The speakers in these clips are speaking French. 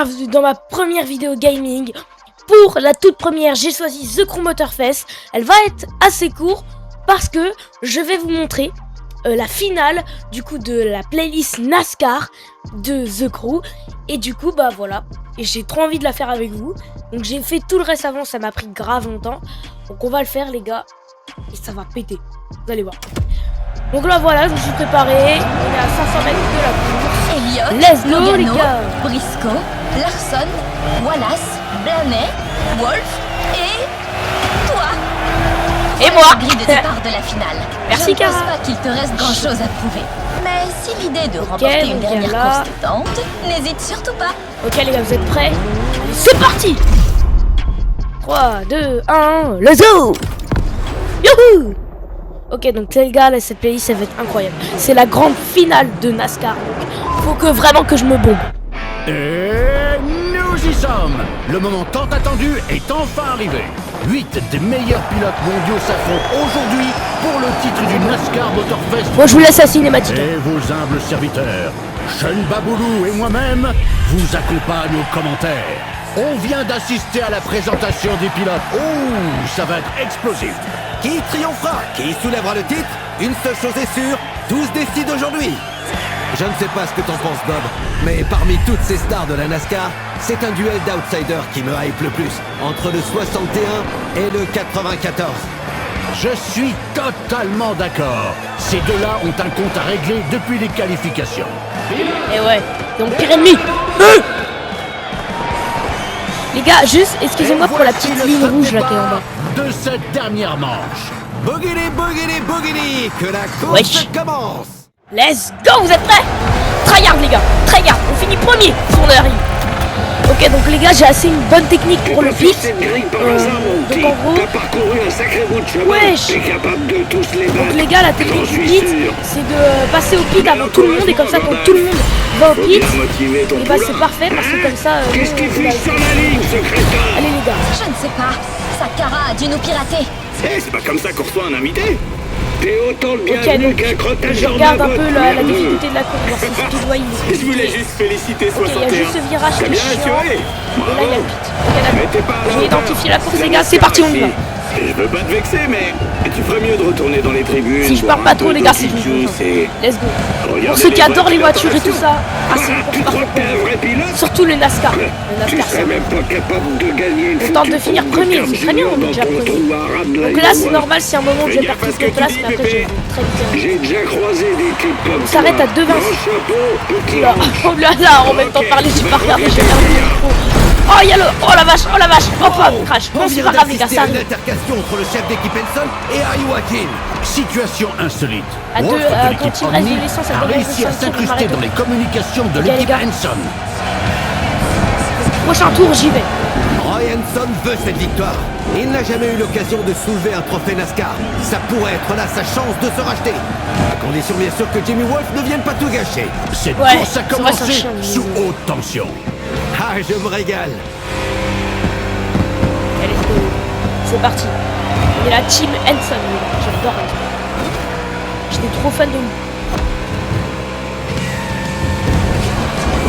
bienvenue dans ma première vidéo gaming. Pour la toute première, j'ai choisi The Crew Motorfest. Elle va être assez courte parce que je vais vous montrer la finale du coup de la playlist NASCAR de The Crew. Et du coup bah voilà, et j'ai trop envie de la faire avec vous. Donc j'ai fait tout le reste avant, ça m'a pris grave longtemps. Donc on va le faire les gars, et ça va péter, vous allez voir. Donc là voilà, je me suis préparé, on est à 500 mètres de la course. Elliott, Let's go Logano, les gars. Briscoe, Larson, Wallace, Blaney, Wolf et toi. Et moi. La grille de départ de la finale. Merci, Je ne pense Cara. pas qu'il te reste grand chose à prouver. Mais si l'idée de remporter une donc dernière là. course te tente, n'hésite surtout pas. Ok les gars, vous êtes prêts? Allez, c'est parti. 3, 2, 1, let's go. Youhou. Ok, donc les gars, là, cette playlist, ça va être incroyable. C'est la grande finale de NASCAR. Donc, faut que vraiment que je me bombe. Et nous y sommes. Le moment tant attendu est enfin arrivé. 8 des meilleurs pilotes mondiaux s'affrontent aujourd'hui pour le titre du NASCAR Motorfest. Moi, je vous laisse la cinématique. Et vos humbles serviteurs, Sean Baboulou et moi-même, vous accompagnent aux commentaires. On vient d'assister à la présentation des pilotes. Oh, ça va être explosif. Qui triomphera? Qui soulèvera le titre? Une seule chose est sûre, tous décident aujourd'hui. Je ne sais pas ce que t'en penses Bob, mais parmi toutes ces stars de la NASCAR, c'est un duel d'outsiders qui me hype le plus, entre le 61 et le 94. Je suis totalement d'accord. Ces deux-là ont un compte à régler depuis les qualifications. Et ouais, donc pire ennemi. Les gars, juste, excusez-moi pour la petite ligne rouge là qui est en bas. De cette dernière manche. Boogity, boogity, boogity, que la course Wesh. commence. Let's go, vous êtes prêts? Tryhard les gars, tryhard, on finit premier si on arrive. Ok, donc les gars, j'ai assez une bonne technique pour le pit. Donc en gros, wesh. Donc les gars, la technique du pit, c'est de passer au pit avant tout le monde. Et comme ça, quand tout le monde va au pit, et bah c'est parfait parce que comme ça, Qu'est-ce qu'il fout sur la ligne, ce crétin? allez les gars. Je ne sais pas. Sakara a dû nous pirater. Eh, c'est pas comme ça qu'on reçoit un invité. T'es autant le Ok, bienvenu donc qu'un crottage je dans regarde ma un peu botte, la merde. difficulté de la course, voir si Speedway il est Je voulais compliqué. juste féliciter Ok, il y a 61. juste ce virage qui T'as est bien chiant. assuré. Et là, il y a le pit. Ok, Mais d'accord. t'es pas à J'ai l'entente. identifié la course, C'est les la gars. C'est NASCAR parti, on y ici. va. Je veux pas te vexer, mais tu ferais mieux de retourner dans les tribunes. Si je boire parle pas un trop, peu les gars, c'est d'orange juste. juice et Let's go. regarder Pour ceux qui les adorent les bonnes voitures et tout ça, ah, c'est une course Tu crois que parfaite. t'es un vrai pilote? Surtout le NASCAR. Le Tu NASCAR, serais ça. même pas capable de gagner une On tente de foutue finir course premier, Carl c'est très bien, on est Junior déjà dans ton premier. trou à rats de Donc la là, c'est Gauloise. normal si à un moment je Fais vais gaffe perdre à ce toutes les que tu places, dis, mais après je bébé. vais très vite. J'ai déjà croisé des types comme On s'arrête toi. à 2,26. Grand chapeau, petit Là, hanche. oh là là, en même temps Ok, parler, j'ai pas bonne regardé, j'ai route, perdu les le gars. micro. Oh, y'a le. Oh la vache, oh pas, crash. Bon, On c'est vient pas grave, les gars, d'assister ça à une arrive. altercation entre le chef d'équipe Henson et Harry Watkins. Situation insolite. À Wolf deux, de quand l'équipe il reste de Omni l'essence à a 2,5 réussi à tours, s'incruster on dans les communications de Ok, les l'équipe gars. Henson. Prochain tour, j'y vais. Roy Henson veut cette victoire. Il n'a jamais eu l'occasion de soulever un trophée NASCAR. Ça pourrait être là sa chance de se racheter. À condition bien sûr que Jimmy Wolf ne vienne pas tout gâcher. Cette Ouais, course a c'est vrai, c'est un commencé chien, lui. sous haute tension. Ah, je me régale. Allez, let's go. C'est parti. On est la team Henson, les gars. J'adore Henson. J'étais trop fan de lui.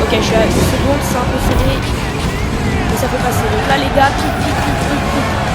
Ok, je suis à 1 seconde, c'est un peu serré. Mais ça peut passer. Donc là, les gars, pit.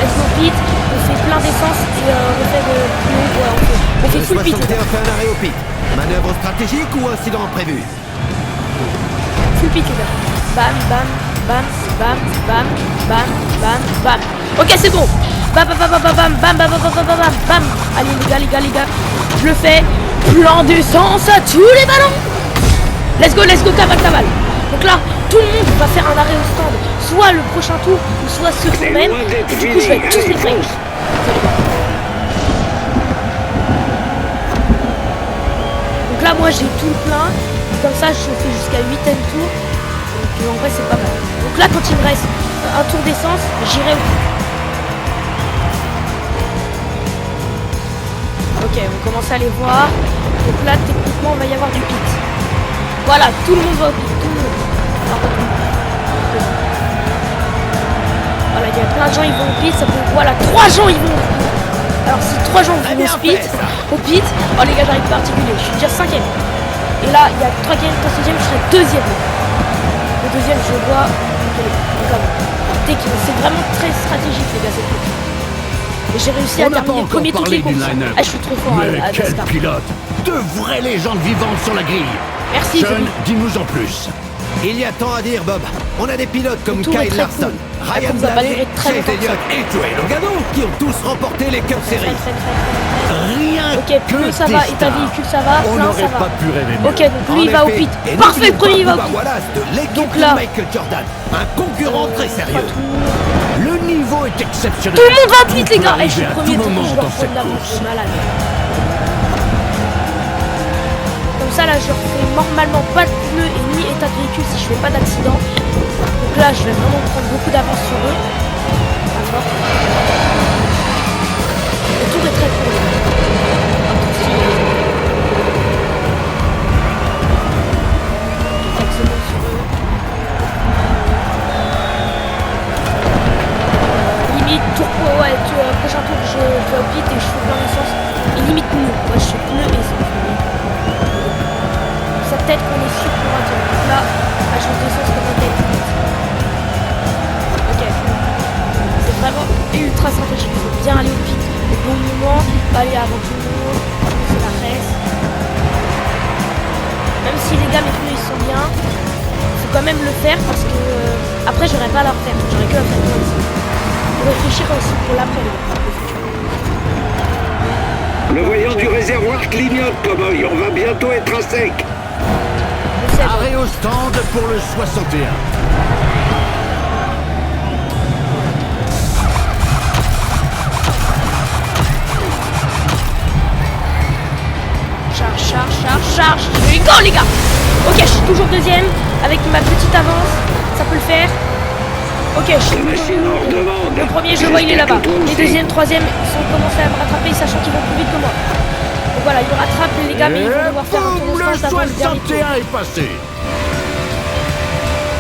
Let's go pit. On fait plein d'essence et on fait de. On fait Le full pit. 61 fait un arrêt au pit. Manœuvre stratégique ou incident imprévu? Full pit, les gars. Bam. Ok, c'est bon. Bam. Allez, les gars. Je le fais. Plein d'essence à tous les ballons. Let's go, cavale. Donc là, tout le monde va faire un arrêt au stand. Soit le prochain tour, ou soit ce tour même. Et du coup, je vais tous les faire. Donc là, moi, j'ai tout le plein. Comme ça, je fais jusqu'à 8ème tour. Donc en vrai, c'est pas mal. Donc là, quand il me reste un tour d'essence, j'irai au pit. Ok, on commence à les voir. Donc là, techniquement, il va y avoir du pit. Voilà, tout le monde va au pit. Tout le monde. Voilà, il y a plein de gens, ils vont au pit. Ça peut... Voilà, 3 gens, ils vont au pit. Alors, si 3 gens vont au pit, oh les gars, j'arrive pas à articuler. Je suis déjà 5ème. Et là, il y a 3ème, 4ème, je serai 2ème. Le deuxième, je vois. C'est vraiment très stratégique, les gars, cette course. Et j'ai réussi à On n'a pas terminer encore premier toutes parlé les du courses. line-up. Ah, je suis trop fort Mais à quel NASCAR. pilote! De vraies légendes vivantes sur la grille. Merci, Sean, Johnny. dis-nous en plus. Il y a tant à dire, Bob. On a des pilotes comme Le tour est Kyle très Larson, cool. Ryan Ça va pas Blaney, durer très Chase longtemps. Elliott et Joey Logano qui ont tous remporté les Cup Très, Series. très, très, très, très. Rien Ok, que plus ça des va, et ta stars. véhicule ça va, On plein ça n'aurait va. pas pu rêver mieux. Ok, donc lui il va au pit. Et Parfait, n'oublions premier il pas va au Bubba pit. Wallace de l'équipe Donc de là- Michael Jordan, un concurrent très sérieux. Le niveau est exceptionnel. Tout le monde va au pit, On les peut gars. Et je suis arriver à premier, tout donc moment je dois dans prendre cette d'avance, course. c'est malade. Comme ça là je refais normalement pas de pneus et ni état de véhicule si je fais pas d'accident. Donc là je vais vraiment prendre beaucoup d'avance sur eux. D'accord. Le tour est très court. Excellent sur eux. Limite tour ouais, prochain tour je vais au pit et je fais plein d'essence. Et limite pneus. Moi je fais pneus et essence. Ça peut-être qu'on est sûr qu'on va dire. Donc là, je d'essence comme un tête. Ok. C'est vraiment ultra stratégique. Il faut bien aller au pit au bon moment, pas aller avant tout le monde. C'est la reste. Même si les gars mes pneus ils sont bien, faut quand même le faire parce que après j'aurais pas à la refaire. J'aurais que la faire moi ici. Faut réfléchir aussi pour l'après les gars. Le futur. Le voyant du réservoir clignote, cowboy. On va bientôt être à sec. Je sais, Arrêt au stand pour le 61. charge. Go les gars. Ok, je suis toujours deuxième avec ma petite avance. Ça peut le faire. Ok, je suis le premier, je le vois, il est là-bas. Les deuxième, troisième, ils sont commencés à me rattraper, sachant qu'ils vont plus vite que moi. Donc voilà, ils me rattrapent les gars, mais ils vont devoir faire un tour de stand avant le dernier tour. Le 61 est passé.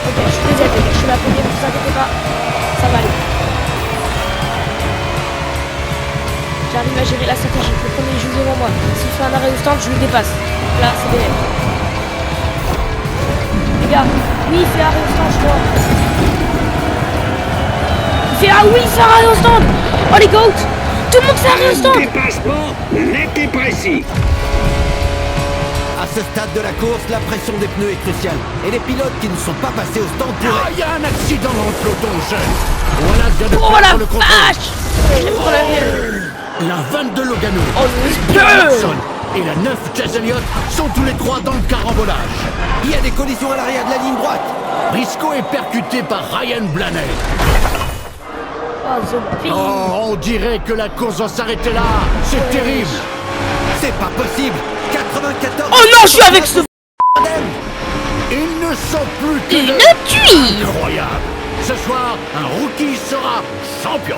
Ok, je suis deuxième, les gars, je suis la première, ne vous inquiétez pas. Ça va aller. J'arrive à gérer la stratégie. Le premier joue devant moi. S'il fait un arrêt au stand, je le dépasse. Là, c'est BM. Les gars, oui, il fait arrêt au stand, je vois. Oui, il fait arrêt au stand. Oh les goats, tout le monde fait arrêt au stand. Dépassement net et précis. À ce stade de la course, la pression des pneus est cruciale. Et les pilotes qui ne sont pas passés au stand Ah, pourraient... il y a un accident dans le peloton, jeune. Voilà, vient de Oh la perdre le contrôle. vache. J'ai pour la gueule. La 22 Logano, Oh le Johnson et la 9 Chase Elliott sont tous les trois dans le carambolage. Il y a des collisions à l'arrière de la ligne droite. Briscoe est percuté par Ryan Blaney. Oh, the pig. Oh, on dirait que la course va s'arrêter là. C'est terrible. C'est pas possible. 94... Oh non, je suis avec ce... Ils ne sont plus que Une deux. tuile. Incroyable. Ce soir, un rookie sera champion.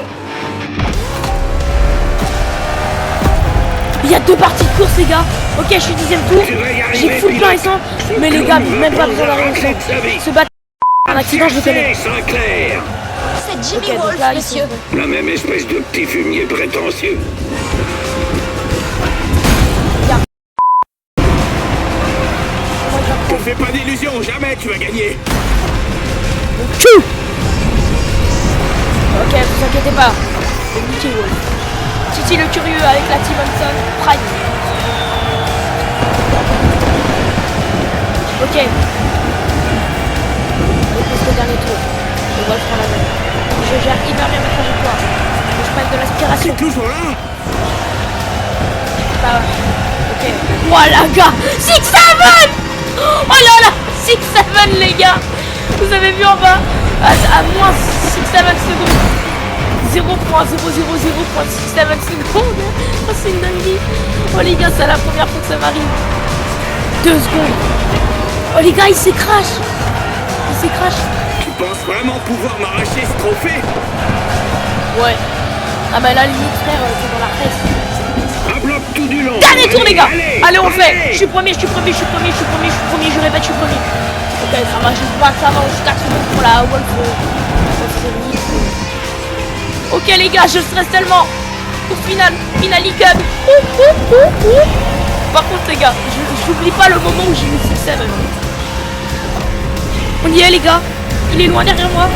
Il y a deux parties de course les gars. Ok, je suis 10ème tour. Tu vas y arriver, J'ai full pilote. plein essence. Mais les gars, même pas besoin d'arriver au Raclette stand. sa vie. Se battre un accident, je le connais. C'est Sinclair. C'est Jimmy Ok, donc Wolf, là, ils monsieur. sont... La même espèce de petit fumier prétentieux. Te fais pas d'illusions, jamais tu vas gagner. Tchou. Ok, vous inquiétez pas. C'est Mickey Wolf. Titi le curieux avec la Team Hanson. Pride. Ok. Allez, passe le dernier tour. Le Wolf prend la main. Je gère hyper bien ma trajectoire. Faut que je prenne de l'aspiration. Toujours là? Bah ouais. Ok. Voilà, gars. 6-7. Oh là là. 6-7, les gars. Vous avez vu en bas. À moins 6-7 secondes. 0.000.67 secondes. Oh, c'est une dinguerie. Oh les gars, c'est la première fois que ça m'arrive. 2 secondes. Oh les gars, il s'écrache. Il s'écrache. Tu penses vraiment pouvoir m'arracher ce trophée? Ouais. Ah bah là, limite, frère, c'est dans la presse. Un bloc tout du long. Dernier tour, les gars. Allez, on le fait. allez. Je suis premier, je répète, je suis premier. Je répète, je suis premier. Ok, ça va, j'espère que ça va. On se 4 secondes pour la Wolf. Ok les gars, je stresse tellement. Pour finali Cup. Par contre les gars, j'oublie pas le moment où j'ai mis 6-7. On y est les gars. Il est loin derrière moi.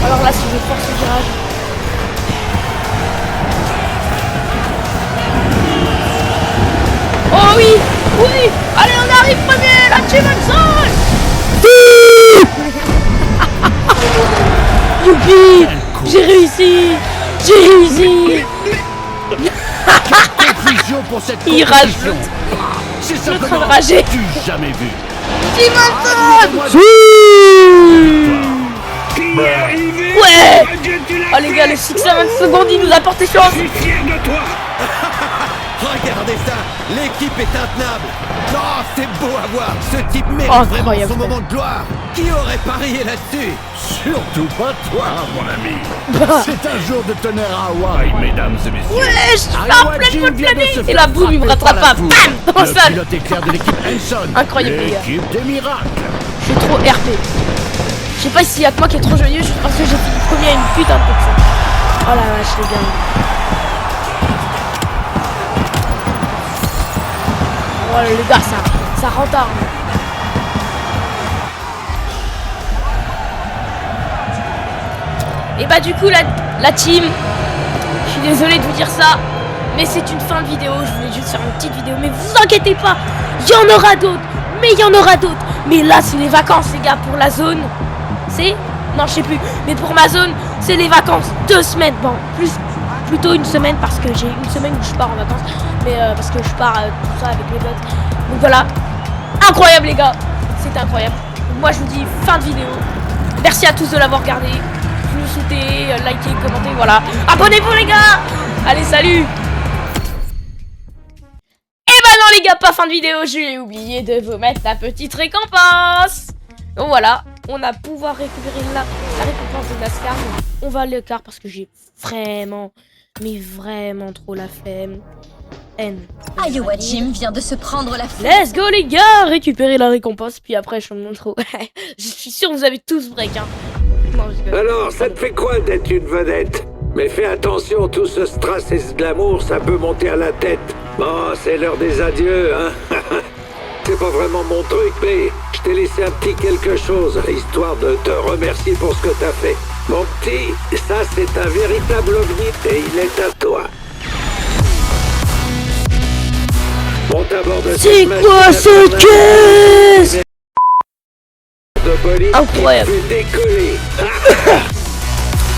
Alors là si je force le virage. Oh oui. Oui. Allez on arrive premier. La team Hanson. Youpi. J'ai réussi. J'ai réussi. Confusion pour cette Il compétition. rajoute. C'est Je suis en train de simplement rager. du jamais vu. Team Hanson. Qui est arrivé? Ouais. Adieu, tu l'as Oh les gars, fait. le succès en 20 secondes, il nous a porté chance. Je suis fier de toi. Regardez ça, l'équipe est intenable. Oh, c'est beau à voir. Ce type mérite Incroyable, vraiment son frère. moment de gloire. Qui aurait parié là-dessus? Surtout pas toi, mon ami. C'est un jour de tonnerre à Hawaï, mesdames et messieurs. Ouais, je suis Iowa en pleine Jim mode vient de planète. se Et faire la boum, il me frapper rattrape par la pas. boule. Bam, dans le Le sol. pilote éclair de l'équipe Hanson. Incroyable, les gars. L'équipe des miracles. Je suis trop RP. Je sais pas s'il y a que moi qui est trop joyeux, parce que j'ai fini premier à une putain de ça. Oh la vache, les gars. Oh les gars, ça rentre. Et bah du coup la team, je suis désolé de vous dire ça, mais c'est une fin de vidéo, je voulais juste faire une petite vidéo, mais vous inquiétez pas, il y en aura d'autres, mais là c'est les vacances les gars pour la zone, non je sais plus, mais pour ma zone c'est les vacances, 2 semaines, bon plutôt une semaine parce que j'ai une semaine où je pars en vacances, mais parce que je pars tout ça avec mes potes, donc voilà, incroyable les gars, c'était incroyable, moi je vous dis fin de vidéo, merci à tous de l'avoir regardé. Souhaitez, likez, commentez, voilà. Abonnez-vous les gars. Allez, salut. Et bah non les gars, pas fin de vidéo, j'ai oublié de vous mettre la petite récompense. Donc voilà, on a pouvoir récupérer la récompense de NASCAR. On va le car parce que j'ai vraiment, mais vraiment trop la flemme. Iowa Jim vient de se prendre la flemme. Let's go les gars, récupérer la récompense, puis après je vous montre. Je suis sûr que vous avez tous break hein. Non, je rigole. Alors, ça te fait quoi d'être une vedette? Mais fais attention, tout ce strass et ce glamour, ça peut monter à la tête. Bon, c'est l'heure des adieux, hein. C'est pas vraiment mon truc, mais je t'ai laissé un petit quelque chose, histoire de te remercier pour ce que t'as fait. Mon petit, ça c'est un véritable ovni et il est à toi. Monte à bord de C'est cette quoi machine ce à caisse? de police Incroyable. qui te fait décoller.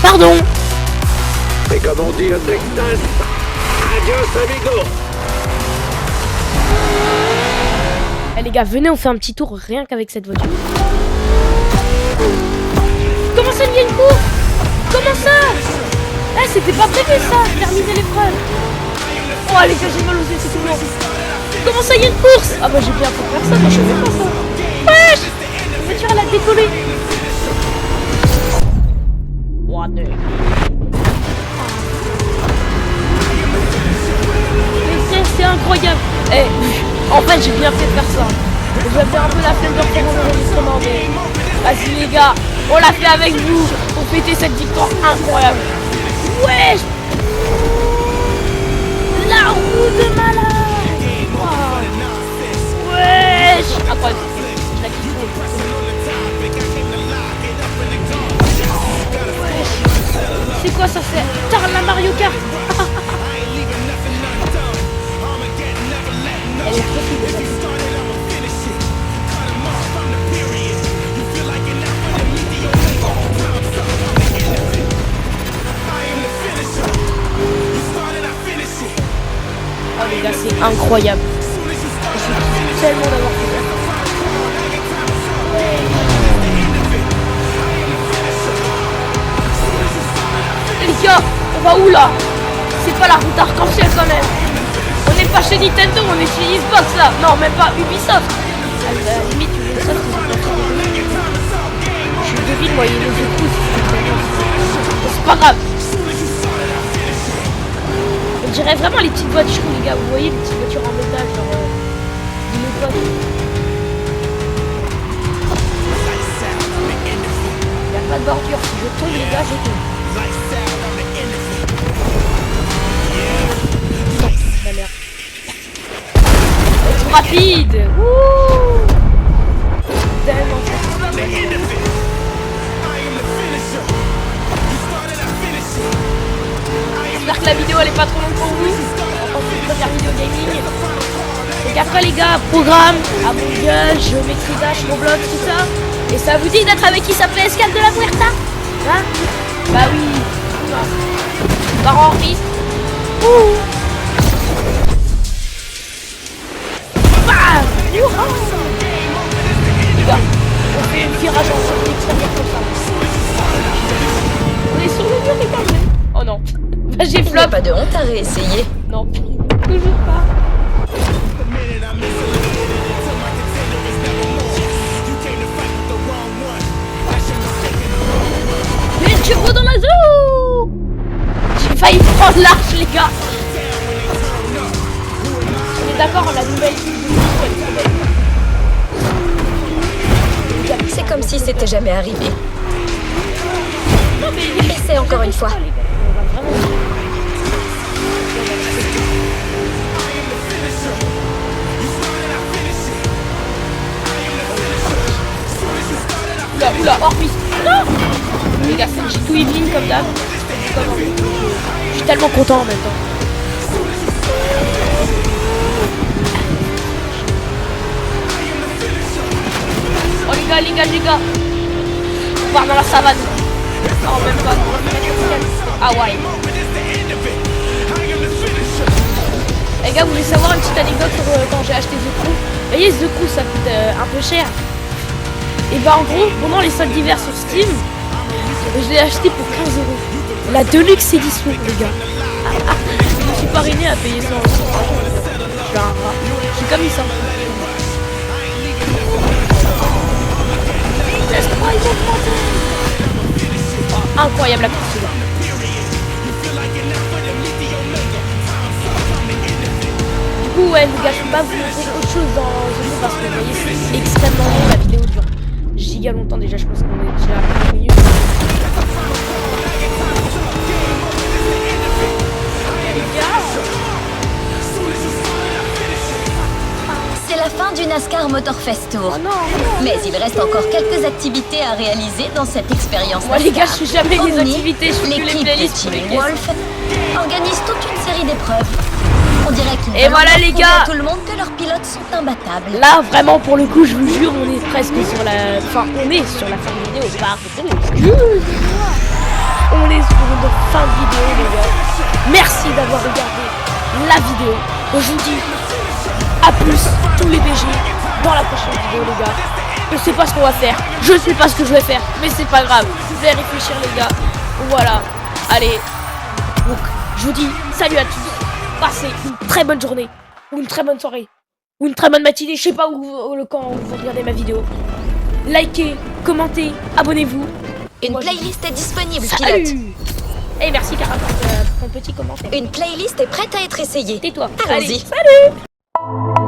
Pardon. C'est comme on dit au Texas. Adios amigo. Eh les gars, venez, on fait un petit tour rien qu'avec cette voiture. Comment ça, il y a une course? Comment ça? Eh, c'était pas prévu ça, terminer l'épreuve. Oh les gars, j'ai mal aux yeux, c'est tout long. Comment ça, il y a une course? Ah bah j'ai bien fait faire ça, mais je savais pas ça. Wesh, la voiture elle a décollé. What the... Mais c'est incroyable. Eh, en fait j'ai bien fait de faire ça. J'avais un peu la flemme de reprendre mon enregistrement, mais vas-y les gars, on l'a fait avec vous pour fêter cette victoire incroyable. Wesh, la roue de malade. Wow. Wesh, incroyable. Je la kiffe trop. Wesh. C'est quoi ça fait? Putain, la Mario Kart. Elle est trop cool, cette. Oh les gars, c'est incroyable. Je suis tellement d'avoir fait ça. Les gars, on va où là? C'est pas la route arc-en-ciel quand même. On n'est pas chez Nintendo, on est chez Xbox là. Non, même pas Ubisoft. À la limite, Ubisoft, ils ont pas fait. Je suis débile, moi, ils nous écoutent. C'est pas grave. On dirait vraiment les petites voitures, les gars. Vous voyez, les petites voitures en métal, genre de mes potes. Il n'y a pas de bordure. Si je tombe, les gars, je tombe. Non, la merde. Trop rapide. Wouh. Tellement. que la vidéo elle est pas trop longue pour vous. En tant que première vidéo gaming. Donc après les gars, programme, Among Us, Geometry Dash, Roblox, tout ça. Et ça vous dit d'être avec qui s'appelait Escale de la Muerta? Hein? Bah oui. Par Henri. Ouh. Bam. Youhou. Les gars, on fait un tirage en sortie extérieure comme ça. On est sur le mur, regardez. Oh non. Bah, j'ai Il n'y a flop. pas de honte à réessayer. Non, toujours pas. Les chevaux dans la zoo. J'ai failli prendre l'arche, les gars. On est d'accord, la nouvelle C'est comme si c'était jamais arrivé. Non, mais Essaie encore une fois. les gars. On va vraiment... Oula, oula, hors piste. Non. Les gars, j'ai tout Evelyn comme d'hab. Je suis tellement content en même temps. Oh les gars. On part dans la savane. Non, même pas. Ah ouais. Les gars, vous voulez savoir une petite anecdote sur quand j'ai acheté The Crew? Vous voyez, The Crew ça coûte un peu cher. Et bah en gros, pendant les soldes d'hiver sur Steam, je l'ai acheté pour 15 €. La Deluxe édition, les gars. Je me suis parrainé à payer ça aussi. Je suis un rat. Je suis comme ça. Incroyable la course là. Du coup ouais les gars, je peux pas vous montrer autre chose dans The Crew parce que vous voyez c'est extrêmement long, la vidéo dure giga longtemps déjà, je pense qu'on est déjà à 1 minute. Les gars, C'est la fin du NASCAR Motorfest Tour. oh non. Mais il reste encore quelques activités à réaliser dans cette expérience. Moi les gars, je NASCAR. fais jamais les Omni, activités, je fais que les l'équipe de playlists pour les Team caisses. Wolf organise toute une série d'épreuves. On dirait qu'ils Et veulent voilà, encore les prouver gars. à tout le monde que leurs pilotes sont imbattables. Là vraiment pour le coup je vous jure on est presque sur la... Enfin on est sur la fin de vidéo, on est sur une fin de vidéo les gars. Merci d'avoir regardé la vidéo. Je vous dis à plus tous les BG dans la prochaine vidéo les gars. Je sais pas ce qu'on va faire, je sais pas ce que je vais faire, mais c'est pas grave, je vais réfléchir les gars. Voilà, allez. Donc je vous dis salut à tous. Passez une très bonne journée, ou une très bonne soirée, ou une très bonne matinée, je sais pas quand vous regardez ma vidéo. Likez, commentez, abonnez-vous. Une Moi, playlist est disponible, pilote. Salut. Et merci Cara pour ton petit commentaire. Une playlist est prête à être essayée. Tais-toi. Allons-y. Allez, salut.